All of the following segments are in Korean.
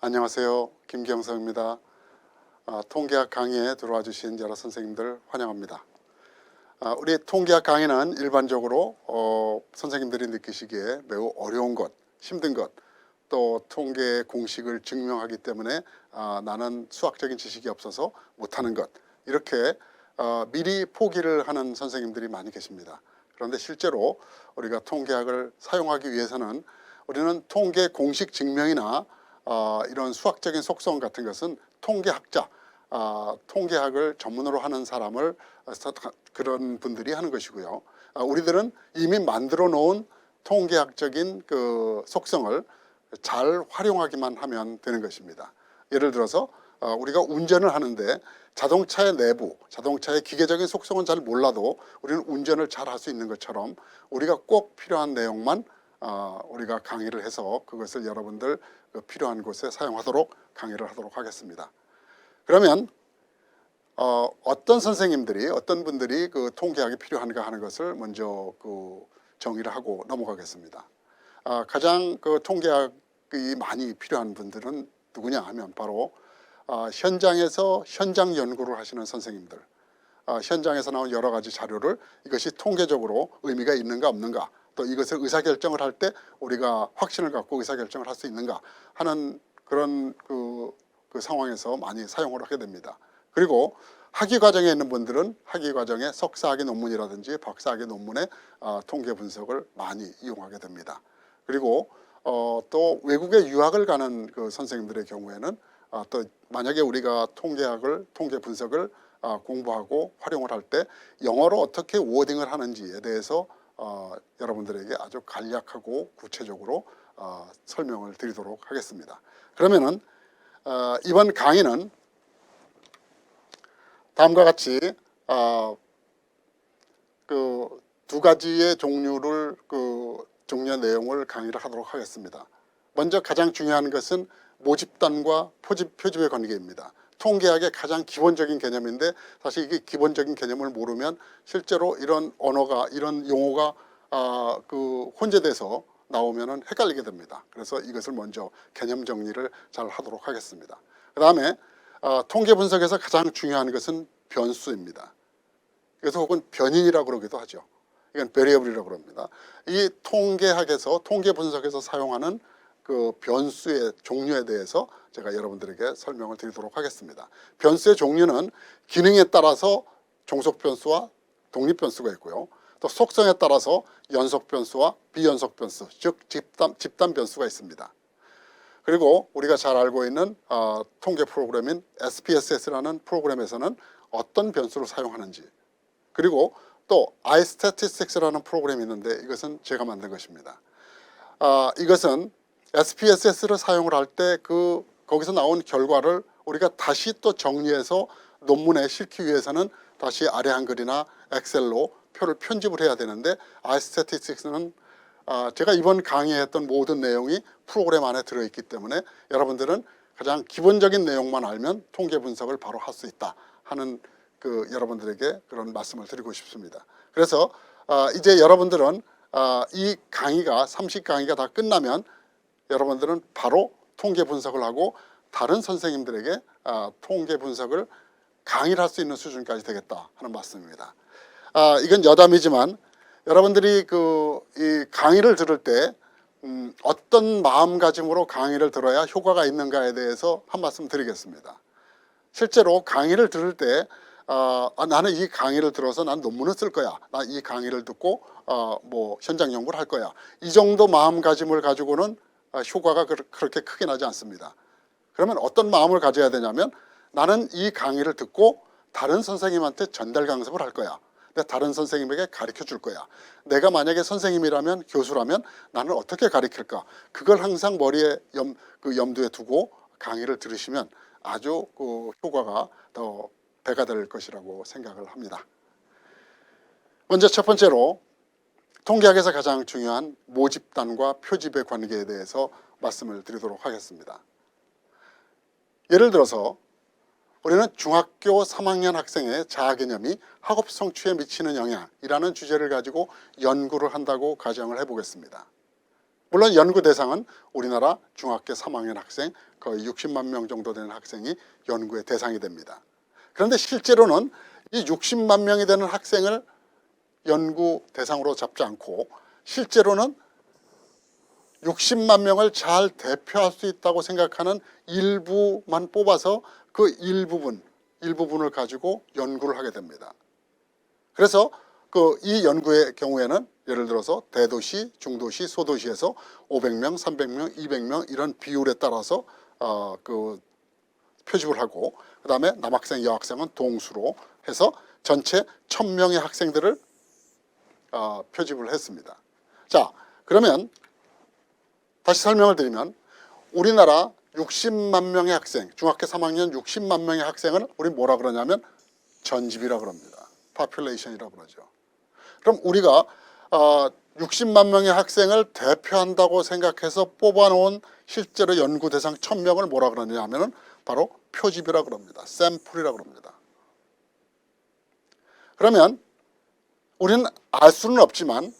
안녕하세요. 김경석입니다. 통계학 강의에 들어와 주신 여러 선생님들 환영합니다. 우리 통계학 강의는 일반적으로 선생님들이 느끼시기에 매우 어려운 것, 힘든 것, 또 통계의 공식을 증명하기 때문에 나는 수학적인 지식이 없어서 못하는 것, 이렇게 미리 포기를 하는 선생님들이 많이 계십니다. 그런데 실제로 우리가 통계학을 사용하기 위해서는 우리는 통계 공식 증명이나 이런 수학적인 속성 같은 것은 통계학자, 통계학을 전문으로 하는 사람을 그런 분들이 하는 것이고요. 우리들은 이미 만들어 놓은 통계학적인 그 속성을 잘 활용하기만 하면 되는 것입니다. 예를 들어서 우리가 운전을 하는데 자동차의 내부, 자동차의 기계적인 속성은 잘 몰라도 우리는 운전을 잘 할 수 있는 것처럼 우리가 꼭 필요한 내용만 우리가 강의를 해서 그것을 여러분들 필요한 곳에 사용하도록 강의를 하도록 하겠습니다. 그러면 어떤 선생님들이, 어떤 분들이 그 통계학이 필요한가 하는 것을 먼저 정의를 하고 넘어가겠습니다. 가장 그 통계학이 많이 필요한 분들은 누구냐 하면 바로 현장에서 현장 연구를 하시는 선생님들, 현장에서 나온 여러 가지 자료를 이것이 통계적으로 의미가 있는가 없는가, 또 이것을 의사결정을 할 때 우리가 확신을 갖고 의사결정을 할 수 있는가 하는 그런 그 상황에서 많이 사용을 하게 됩니다. 그리고 학위 과정에 있는 분들은 학위 과정에 석사학위 논문이라든지 박사학위 논문의 통계 분석을 많이 이용하게 됩니다. 그리고 또 외국에 유학을 가는 그 선생님들의 경우에는 또 만약에 우리가 통계 분석을 공부하고 활용을 할 때 영어로 어떻게 워딩을 하는지에 대해서 여러분들에게 아주 간략하고 구체적으로 설명을 드리도록 하겠습니다. 그러면은 이번 강의는 다음과 같이 그 두 가지의 종류의 내용을 강의를 하도록 하겠습니다. 먼저 가장 중요한 것은 모집단과 표집의 관계입니다. 통계학의 가장 기본적인 개념인데 사실 이게 기본적인 개념을 모르면 실제로 이런 언어가, 이런 용어가 혼재돼서 나오면은 헷갈리게 됩니다. 그래서 이것을 먼저 개념 정리를 잘 하도록 하겠습니다. 그 다음에 통계 분석에서 가장 중요한 것은 변수입니다. 그래서 혹은 변인이라고 그러기도 하죠. 이건 베리어블이라고 합니다. 이 통계학에서, 통계 분석에서 사용하는 그 변수의 종류에 대해서 제가 여러분들에게 설명을 드리도록 하겠습니다. 변수의 종류는 기능에 따라서 종속 변수와 독립 변수가 있고요. 또 속성에 따라서 연속 변수와 비연속 변수, 즉 집단 변수가 있습니다. 그리고 우리가 잘 알고 있는 통계 프로그램인 SPSS라는 프로그램에서는 어떤 변수를 사용하는지, 그리고 또 iStatistics라는 프로그램이 있는데 이것은 제가 만든 것입니다. 이것은 SPSS를 사용을 할 때 거기서 나온 결과를 우리가 다시 또 정리해서 논문에 실기 위해서는 다시 아래 한글이나 엑셀로 표를 편집을 해야 되는데 iStatistics는 제가 이번 강의했던 모든 내용이 프로그램 안에 들어있기 때문에 여러분들은 가장 기본적인 내용만 알면 통계 분석을 바로 할 수 있다 하는 여러분들에게 그런 말씀을 드리고 싶습니다. 그래서 이제 여러분들은 이 강의가 30강의가 다 끝나면 여러분들은 바로 통계 분석을 하고 다른 선생님들에게 통계 분석을 강의를 할 수 있는 수준까지 되겠다 하는 말씀입니다. 이건 여담이지만 여러분들이 이 강의를 들을 때 어떤 마음가짐으로 강의를 들어야 효과가 있는가에 대해서 한 말씀 드리겠습니다. 실제로 강의를 들을 때 나는 이 강의를 들어서 난 논문을 쓸 거야, 나 이 강의를 듣고 뭐 현장 연구를 할 거야, 이 정도 마음가짐을 가지고는 효과가 그렇게 크게 나지 않습니다. 그러면 어떤 마음을 가져야 되냐면 나는 이 강의를 듣고 다른 선생님한테 전달 강습을 할 거야, 다른 선생님에게 가르쳐 줄 거야, 내가 만약에 선생님이라면, 교수라면 나는 어떻게 가르칠까, 그걸 항상 머리에 염두에 두고 강의를 들으시면 아주 효과가 더 배가 될 것이라고 생각을 합니다. 먼저 첫 번째로 통계학에서 가장 중요한 모집단과 표집의 관계에 대해서 말씀을 드리도록 하겠습니다. 예를 들어서 우리는 중학교 3학년 학생의 자아개념이 학업 성취에 미치는 영향이라는 주제를 가지고 연구를 한다고 가정을 해보겠습니다. 물론 연구 대상은 우리나라 중학교 3학년 학생 거의 60만 명 정도 되는 학생이 연구의 대상이 됩니다. 그런데 실제로는 이 60만 명이 되는 학생을 연구 대상으로 잡지 않고 실제로는 60만 명을 잘 대표할 수 있다고 생각하는 일부만 뽑아서 그 일부분을 가지고 연구를 하게 됩니다. 그래서 이 연구의 경우에는 예를 들어서 대도시, 중도시, 소도시에서 500명, 300명, 200명 이런 비율에 따라서 표집을 하고 그 다음에 남학생, 여학생은 동수로 해서 전체 1000명의 학생들을 표집을 했습니다. 자, 그러면 다시 설명을 드리면 우리나라 60만 명의 학생, 중학교 3학년 60만 명의 학생을 우리 뭐라 그러냐면 전집이라 그럽니다. population이라고 그러죠. 그럼 우리가 60만 명의 학생을 대표한다고 생각해서 뽑아놓은 실제로 연구 대상 1000명을 뭐라 그러냐 하면은 바로 표집이라 그럽니다. 샘플이라 그럽니다. 그러면 우리는 알 수는 없지만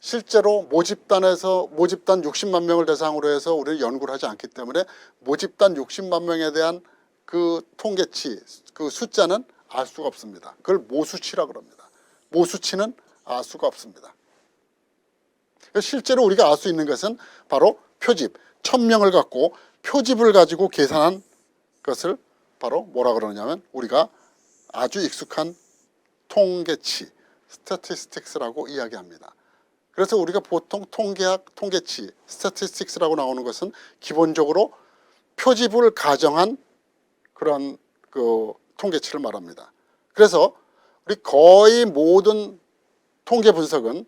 실제로 모집단 60만 명을 대상으로 해서 우리는 연구를 하지 않기 때문에 모집단 60만 명에 대한 그 통계치, 그 숫자는 알 수가 없습니다. 그걸 모수치라 그럽니다. 모수치는 알 수가 없습니다. 실제로 우리가 알 수 있는 것은 바로 표집, 1000명을 갖고 표집을 가지고 계산한 것을 바로 뭐라 그러냐면 우리가 아주 익숙한 통계치, statistics라고 이야기합니다. 그래서 우리가 보통 통계학, 통계치, statistics라고 나오는 것은 기본적으로 표집을 가정한 그런 통계치를 말합니다. 그래서 우리 거의 모든 통계 분석은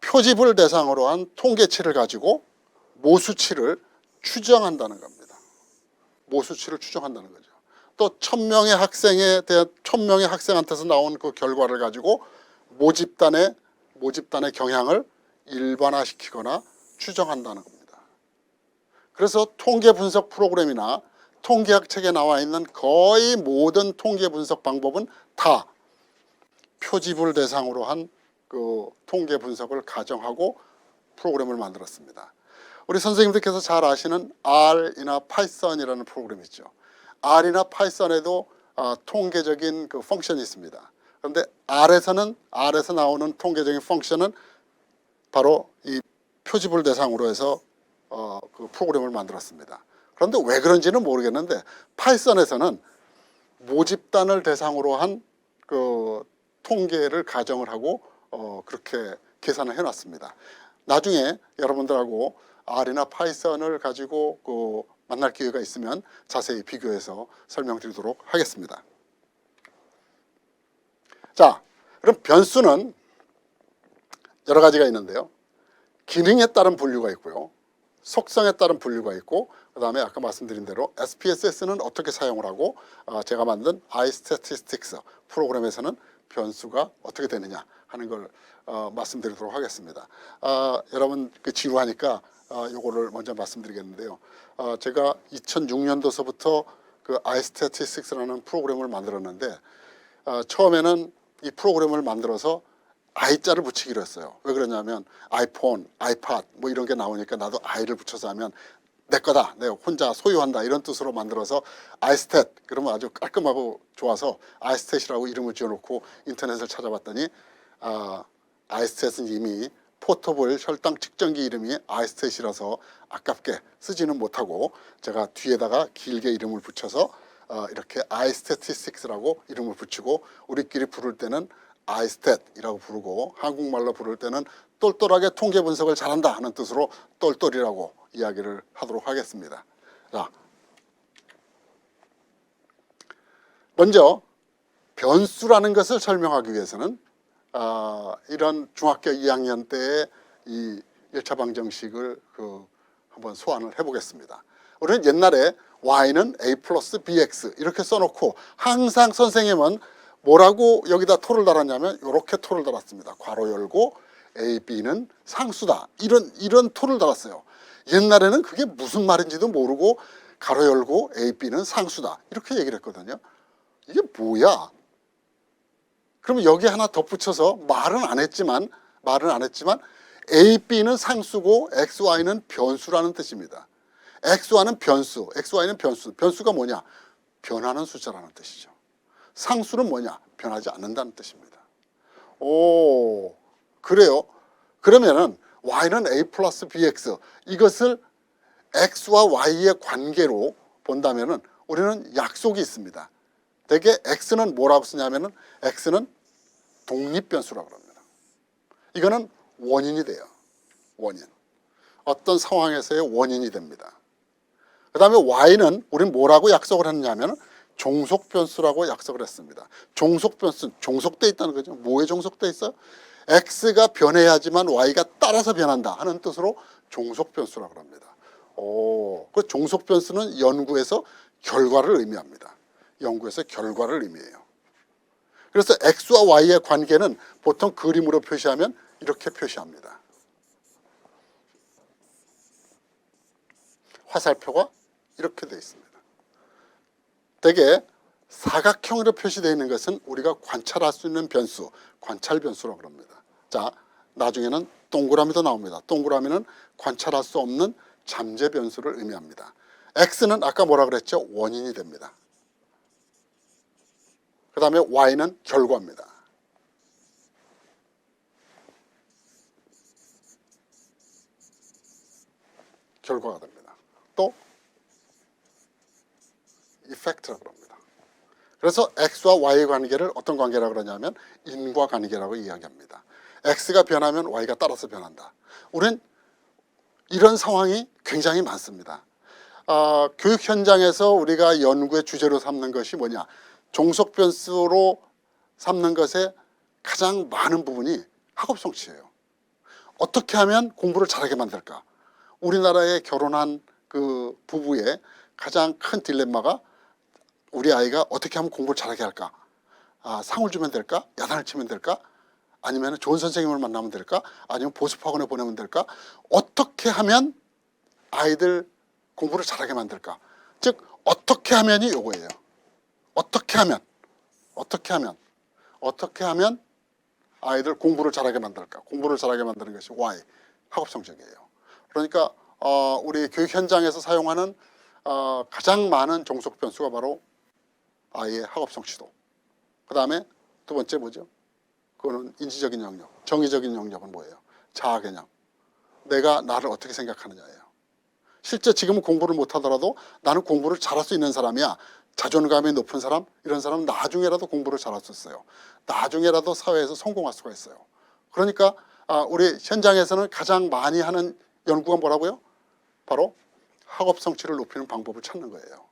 표집을 대상으로 한 통계치를 가지고 모수치를 추정한다는 겁니다. 모수치를 추정한다는 거죠. 또 1000명의 학생에 대한 1000명의 학생한테서 나온 그 결과를 가지고 모집단의 경향을 일반화시키거나 추정한다는 겁니다. 그래서 통계 분석 프로그램이나 통계학 책에 나와 있는 거의 모든 통계 분석 방법은 다 표집을 대상으로 한 그 통계 분석을 가정하고 프로그램을 만들었습니다. 우리 선생님들께서 잘 아시는 R이나 파이썬이라는 프로그램이 있죠. R이나 파이썬에도 통계적인 그 펑션이 있습니다. 그런데 R에서 나오는 통계적인 펑션은 바로 이 표집을 대상으로 해서 그 프로그램을 만들었습니다. 그런데 왜 그런지는 모르겠는데 파이썬에서는 모집단을 대상으로 한 그 통계를 가정을 하고 그렇게 계산을 해놨습니다. 나중에 여러분들하고 R이나 파이썬을 가지고 만날 기회가 있으면 자세히 비교해서 설명드리도록 하겠습니다. 자, 그럼 변수는 여러 가지가 있는데요. 기능에 따른 분류가 있고요. 속성에 따른 분류가 있고 그 다음에 아까 말씀드린 대로 SPSS는 어떻게 사용을 하고 제가 만든 iStatistics 프로그램에서는 변수가 어떻게 되느냐 하는 걸 말씀드리도록 하겠습니다. 여러분 지루하니까 요거를 먼저 말씀드리겠는데요. 제가 2006년도서부터 그 iStatistics라는 프로그램을 만들었는데 처음에는 이 프로그램을 만들어서 I자를 붙이기로 했어요. 왜 그러냐면 아이폰, 아이팟 뭐 이런 게 나오니까 나도 I를 붙여서 하면 내 거다, 내가 혼자 소유한다 이런 뜻으로 만들어서 iStat 그러면 아주 깔끔하고 좋아서 iStat이라고 이름을 지어놓고 인터넷을 찾아봤더니 iStat은 이미 포터블 혈당 측정기 이름이 iStat이라서 아깝게 쓰지는 못하고 제가 뒤에다가 길게 이름을 붙여서 이렇게 iStatistics라고 이름을 붙이고 우리끼리 부를 때는 iStat이라고 부르고 한국말로 부를 때는 똘똘하게 통계 분석을 잘한다 하는 뜻으로 똘똘이라고 이야기를 하도록 하겠습니다. 자, 먼저 변수라는 것을 설명하기 위해서는 이런 중학교 2학년 때의 이 1차 방정식을 한번 소환을 해보겠습니다. 우리는 옛날에 y는 a 플러스 bx 이렇게 써놓고 항상 선생님은 뭐라고 여기다 토를 달았냐면 이렇게 토를 달았습니다. 괄호 열고 a, b는 상수다. 이런 토를 달았어요. 옛날에는 그게 무슨 말인지도 모르고 가로 열고 a, b는 상수다. 이렇게 얘기를 했거든요. 이게 뭐야? 그러면 여기 하나 덧붙여서 말은 안 했지만 A, B는 상수고 X, Y는 변수라는 뜻입니다. X와는 변수, X, Y는 변수. 변수가 뭐냐? 변하는 숫자라는 뜻이죠. 상수는 뭐냐? 변하지 않는다는 뜻입니다. 오, 그래요? 그러면은 Y는 A 플러스 BX, 이것을 X와 Y의 관계로 본다면은 우리는 약속이 있습니다. 대개 X는 뭐라고 쓰냐면은 X는 독립변수라고 합니다. 이거는 원인이 돼요. 원인. 어떤 상황에서의 원인이 됩니다. 그 다음에 Y는 우리는 뭐라고 약속을 했냐면 종속변수라고 약속을 했습니다. 종속변수, 종속돼 있다는 거죠. 뭐에 종속돼 있어요? X가 변해야지만 Y가 따라서 변한다 하는 뜻으로 종속변수라고 합니다. 그 종속변수는 연구에서 결과를 의미합니다. 연구에서 결과를 의미해요. 그래서 X와 Y의 관계는 보통 그림으로 표시하면 이렇게 표시합니다. 화살표가 이렇게 되어 있습니다. 대개 사각형으로 표시되어 있는 것은 우리가 관찰할 수 있는 변수, 관찰 변수라고 합니다. 자, 나중에는 동그라미도 나옵니다. 동그라미는 관찰할 수 없는 잠재 변수를 의미합니다. X는 아까 뭐라 그랬죠? 원인이 됩니다. 그 다음에 Y는 결과입니다. 결과가 됩니다. 또 이펙트라고 합니다. 그래서 X와 Y의 관계를 어떤 관계라고 그러냐면 인과관계라고 이야기합니다. X가 변하면 Y가 따라서 변한다. 우린 이런 상황이 굉장히 많습니다. 교육 현장에서 우리가 연구의 주제로 삼는 것이 뭐냐? 종속변수로 삼는 것의 가장 많은 부분이 학업성취예요. 어떻게 하면 공부를 잘하게 만들까? 우리나라에 결혼한 그 부부의 가장 큰 딜레마가 우리 아이가 어떻게 하면 공부를 잘하게 할까? 상을 주면 될까? 야단을 치면 될까? 아니면 좋은 선생님을 만나면 될까? 아니면 보습학원에 보내면 될까? 어떻게 하면 아이들 공부를 잘하게 만들까? 즉 어떻게 하면이 요거예요. 어떻게 하면 아이들 공부를 잘하게 만들까? 공부를 잘하게 만드는 것이 Y, 학업 성적이에요. 그러니까 우리 교육 현장에서 사용하는 가장 많은 종속 변수가 바로 아이의 학업 성취도. 그 다음에 두 번째 뭐죠? 그거는 인지적인 영역. 정의적인 영역은 뭐예요? 자아 개념. 내가 나를 어떻게 생각하느냐예요. 실제 지금은 공부를 못하더라도 나는 공부를 잘할 수 있는 사람이야. 자존감이 높은 사람, 이런 사람은 나중에라도 공부를 잘할 수 있어요. 나중에라도 사회에서 성공할 수가 있어요. 그러니까 우리 현장에서는 가장 많이 하는 연구가 뭐라고요? 바로 학업 성취를 높이는 방법을 찾는 거예요.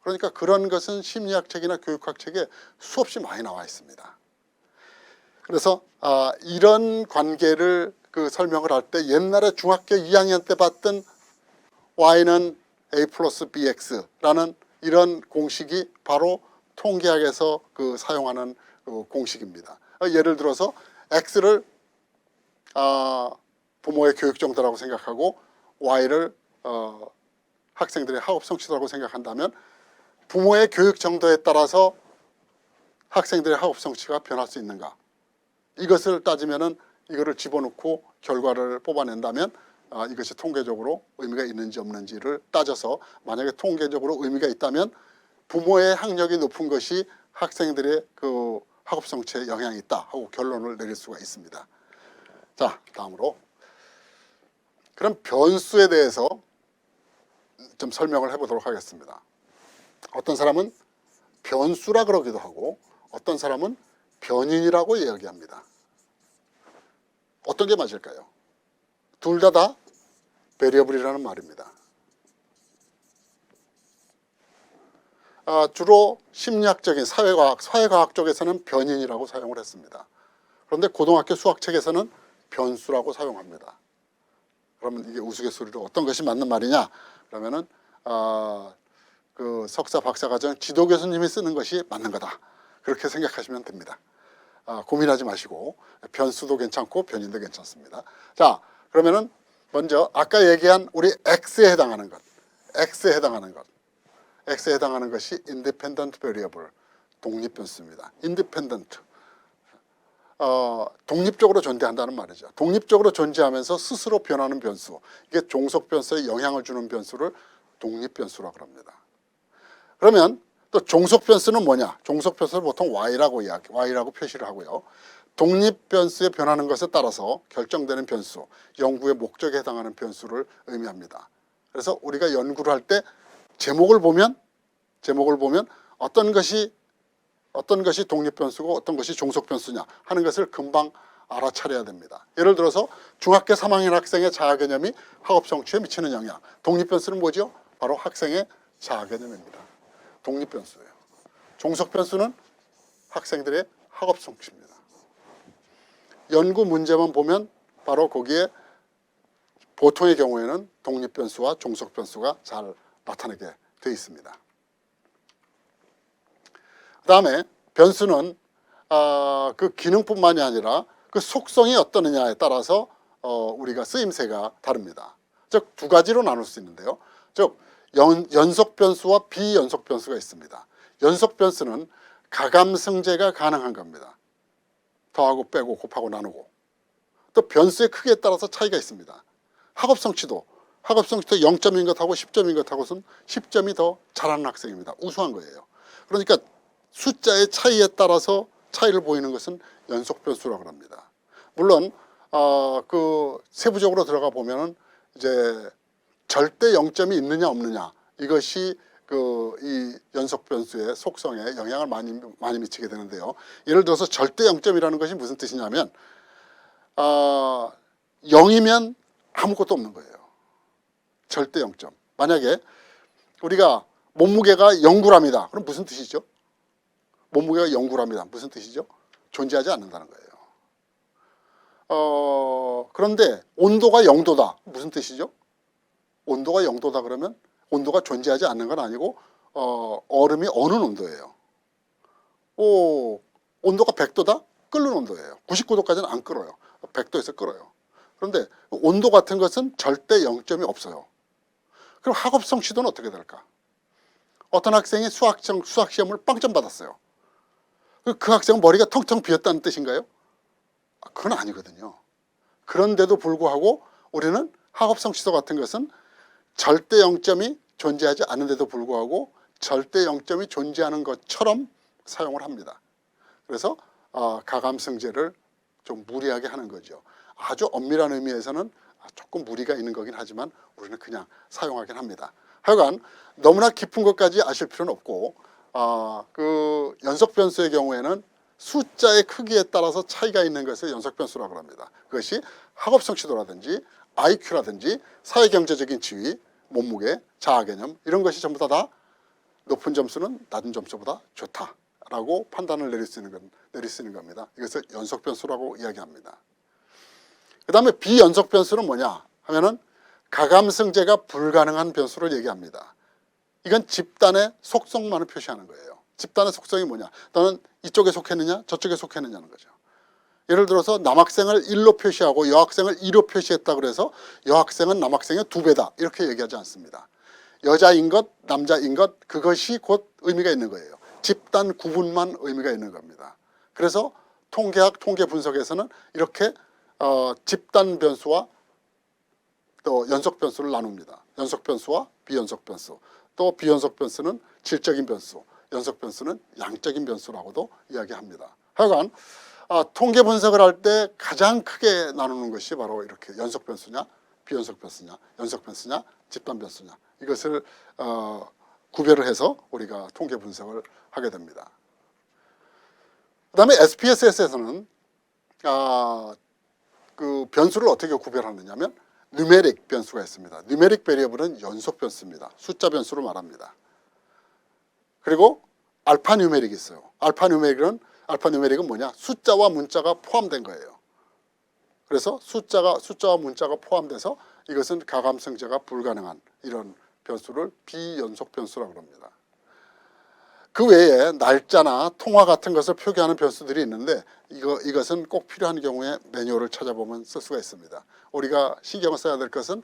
그러니까 그런 것은 심리학 책이나 교육학 책에 수없이 많이 나와 있습니다. 그래서 이런 관계를 설명을 할 때 옛날에 중학교 2학년 때 봤던 Y는 A 플러스 BX라는 이런 공식이 바로 통계학에서 사용하는 공식입니다. 예를 들어서 X를 부모의 교육 정도라고 생각하고 Y를 학생들의 학업 성취도라고 생각한다면 부모의 교육 정도에 따라서 학생들의 학업 성취가 변할 수 있는가? 이것을 따지면은 이거를 집어넣고 결과를 뽑아낸다면 이것이 통계적으로 의미가 있는지 없는지를 따져서 만약에 통계적으로 의미가 있다면 부모의 학력이 높은 것이 학생들의 학업 성취에 영향이 있다 하고 결론을 내릴 수가 있습니다. 자, 다음으로 그럼 변수에 대해서 좀 설명을 해보도록 하겠습니다. 어떤 사람은 변수라 그러기도 하고 어떤 사람은 변인이라고 이야기합니다. 어떤 게 맞을까요? 둘 다 베리어블이라는 말입니다. 주로 심리학적인 사회과학 쪽에서는 변인이라고 사용을 했습니다. 그런데 고등학교 수학책에서는 변수라고 사용합니다. 그러면 이게 우스갯소리로 어떤 것이 맞는 말이냐? 그러면은 석사, 박사 과정 지도 교수님이 쓰는 것이 맞는 거다. 그렇게 생각하시면 됩니다. 고민하지 마시고 변수도 괜찮고 변인도 괜찮습니다. 자, 그러면은 먼저 아까 얘기한 우리 X에 해당하는 것, X에 해당하는 것이 independent variable, 독립변수입니다. independent, 독립적으로 존재한다는 말이죠. 독립적으로 존재하면서 스스로 변하는 변수, 이게 종속 변수에 영향을 주는 변수를 독립 변수라고 합니다. 그러면 또 종속 변수는 뭐냐? 종속 변수는 보통 Y라고 표시를 하고요. 독립 변수에 변하는 것에 따라서 결정되는 변수, 연구의 목적에 해당하는 변수를 의미합니다. 그래서 우리가 연구를 할 때 제목을 보면 어떤 것이 독립 변수고 어떤 것이 종속 변수냐 하는 것을 금방 알아차려야 됩니다. 예를 들어서 중학교 3학년 학생의 자아 개념이 학업 성취에 미치는 영향. 독립 변수는 뭐죠? 바로 학생의 자아 개념입니다. 독립 변수예요. 종속 변수는 학생들의 학업 성취입니다. 연구 문제만 보면 바로 거기에 보통의 경우에는 독립 변수와 종속 변수가 잘 나타나게 되어 있습니다. 그 다음에 변수는 그 기능뿐만이 아니라 그 속성이 어떠느냐에 따라서 우리가 쓰임새가 다릅니다. 즉 두 가지로 나눌 수 있는데요. 즉 연속 변수와 비연속 변수가 있습니다. 연속 변수는 가감승제가 가능한 겁니다. 더하고 빼고 곱하고 나누고. 또 변수의 크기에 따라서 차이가 있습니다. 학업 성취도 0점인 것하고 10점인 것하고는 10점이 더 잘하는 학생입니다. 우수한 거예요. 그러니까 숫자의 차이에 따라서 차이를 보이는 것은 연속 변수라고 합니다. 물론 그 세부적으로 들어가 보면은 이제 절대 0점이 있느냐 없느냐 이것이 이 연속 변수의 속성에 영향을 많이 미치게 되는데요. 예를 들어서 절대 0점이라는 것이 무슨 뜻이냐면 0이면 아무것도 없는 거예요. 절대 0점. 만약에 우리가 몸무게가 0g이다. 그럼 무슨 뜻이죠? 몸무게가 0g이다. 무슨 뜻이죠? 존재하지 않는다는 거예요. 그런데 온도가 0도다. 무슨 뜻이죠? 온도가 0도다 그러면 온도가 존재하지 않는 건 아니고 얼음이 어는 온도예요. 온도가 100도다? 끓는 온도예요. 99도까지는 안 끓어요. 100도에서 끓어요. 그런데 온도 같은 것은 절대 0점이 없어요. 그럼 학업 성취도는 어떻게 될까? 어떤 학생이 수학 시험을 빵점 받았어요. 그 학생은 머리가 텅텅 비었다는 뜻인가요? 그건 아니거든요. 그런데도 불구하고 우리는 학업 성취도 같은 것은 절대 0점이 존재하지 않는데도 불구하고 절대 0점이 존재하는 것처럼 사용을 합니다. 그래서 가감승제를 좀 무리하게 하는 거죠. 아주 엄밀한 의미에서는 조금 무리가 있는 거긴 하지만 우리는 그냥 사용하긴 합니다. 하여간 너무나 깊은 것까지 아실 필요는 없고 그 연속 변수의 경우에는 숫자의 크기에 따라서 차이가 있는 것을 연속 변수라고 합니다. 그것이 학업 성취도라든지 IQ라든지 사회경제적인 지위, 몸무게, 자아 개념 이런 것이 전부 다 높은 점수는 낮은 점수보다 좋다라고 판단을 내릴 수 있는 겁니다. 이것을 연속 변수라고 이야기합니다. 그 다음에 비연속 변수는 뭐냐 하면은 가감승제가 불가능한 변수를 얘기합니다. 이건 집단의 속성만을 표시하는 거예요. 집단의 속성이 뭐냐? 너는 이쪽에 속했느냐 저쪽에 속했느냐는 거죠. 예를 들어서 남학생을 1로 표시하고 여학생을 2로 표시했다 그래서 여학생은 남학생의 2배다 이렇게 얘기하지 않습니다. 여자인 것 남자인 것 그것이 곧 의미가 있는 거예요. 집단 구분만 의미가 있는 겁니다. 그래서 통계학 통계 분석에서는 이렇게 집단 변수와 또 연속 변수를 나눕니다. 연속 변수와 비연속 변수. 또 비연속 변수는 질적인 변수, 연속 변수는 양적인 변수라고도 이야기합니다. 하여간 통계 분석을 할 때 가장 크게 나누는 것이 바로 이렇게 연속 변수냐, 비연속 변수냐, 연속 변수냐, 집단 변수냐 이것을 구별을 해서 우리가 통계 분석을 하게 됩니다. 그 다음에 SPSS에서는 그 변수를 어떻게 구별하느냐면 누메릭 변수가 있습니다. 누메릭 베리어블은 연속 변수입니다. 숫자 변수로 말합니다. 그리고 알파 누메릭이 있어요. 알파 누메릭은 뭐냐? 숫자와 문자가 포함된 거예요. 그래서 숫자와 문자가 포함돼서 이것은 가감승제가 불가능한 이런 변수를 비연속 변수라고 합니다. 그 외에 날짜나 통화 같은 것을 표기하는 변수들이 있는데 이것은 꼭 필요한 경우에 매뉴얼을 찾아보면 쓸 수가 있습니다. 우리가 신경을 써야 될 것은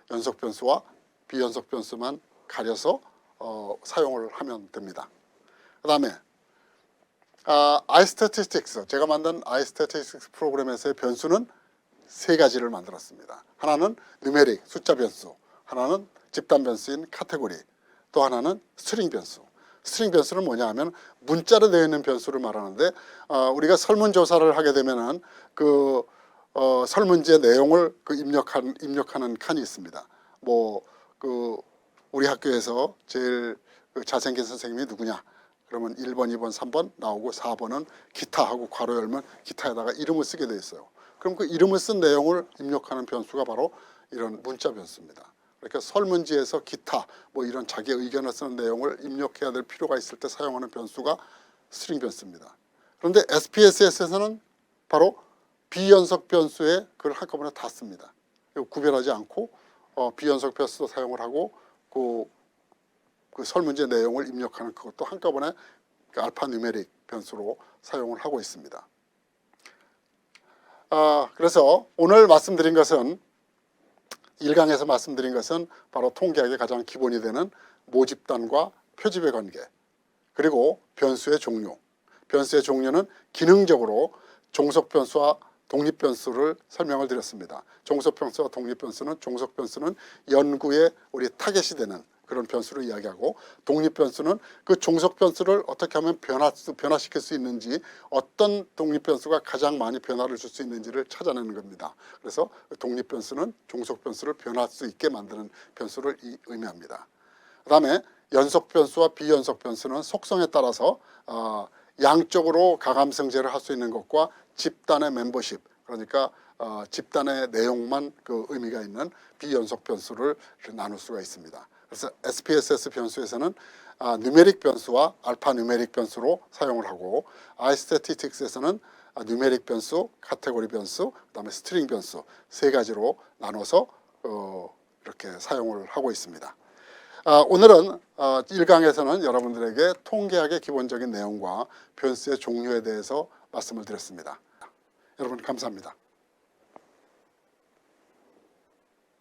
연속 변수와 비연속 변수만 가려서 사용을 하면 됩니다. 그 다음에 iStatistics, 제가 만든 iStatistics 프로그램에서의 변수는 세 가지를 만들었습니다. 하나는 누메릭, 숫자 변수, 하나는 집단 변수인 카테고리, 또 하나는 스트링 변수. 스트링 변수는 뭐냐 하면 문자로 되어 있는 변수를 말하는데, 우리가 설문조사를 하게 되면은 그 설문지의 내용을 입력하는 칸이 있습니다. 우리 학교에서 제일 잘생긴 선생님이 누구냐? 그러면 1번, 2번, 3번 나오고 4번은 기타 하고 괄호 열면 기타에다가 이름을 쓰게 돼 있어요. 그럼 그 이름을 쓴 내용을 입력하는 변수가 바로 이런 문자 변수입니다. 그러니까 설문지에서 기타 이런 자기 의견을 쓰는 내용을 입력해야 될 필요가 있을 때 사용하는 변수가 스트링 변수입니다. 그런데 SPSS에서는 바로 비연속 변수에 그걸 한꺼번에 다 씁니다. 구별하지 않고 비연속 변수도 사용을 하고 그 설문지 내용을 입력하는 그것도 한꺼번에 그 알파 누메릭 변수로 사용을 하고 있습니다. 그래서 오늘 말씀드린 것은 1강에서 말씀드린 것은 바로 통계학의 가장 기본이 되는 모집단과 표집의 관계, 그리고 변수의 종류. 변수의 종류는 기능적으로 종속변수와 독립변수를 설명을 드렸습니다. 종속변수와 독립변수는, 종속변수는 연구에 우리 타겟이 되는 그런 변수를 이야기하고, 독립변수는 그 종속변수를 어떻게 하면 변화시킬 수 있는지, 어떤 독립변수가 가장 많이 변화를 줄 수 있는지를 찾아내는 겁니다. 그래서 독립변수는 종속변수를 변화할 수 있게 만드는 변수를 의미합니다. 그 다음에 연속변수와 비연속변수는 속성에 따라서 양쪽으로 가감성제를 할 수 있는 것과 집단의 멤버십, 그러니까 집단의 내용만 그 의미가 있는 비연속 변수를 나눌 수가 있습니다. 그래서 SPSS 변수에서는 누메릭 변수와 알파 누메릭 변수로 사용을 하고, iStatistics에서는 누메릭 변수, 카테고리 변수, 그다음에 스트링 변수 세 가지로 나눠서 이렇게 사용을 하고 있습니다. 오늘은 1강에서는 여러분들에게 통계학의 기본적인 내용과 변수의 종류에 대해서 말씀을 드렸습니다. 여러분 감사합니다.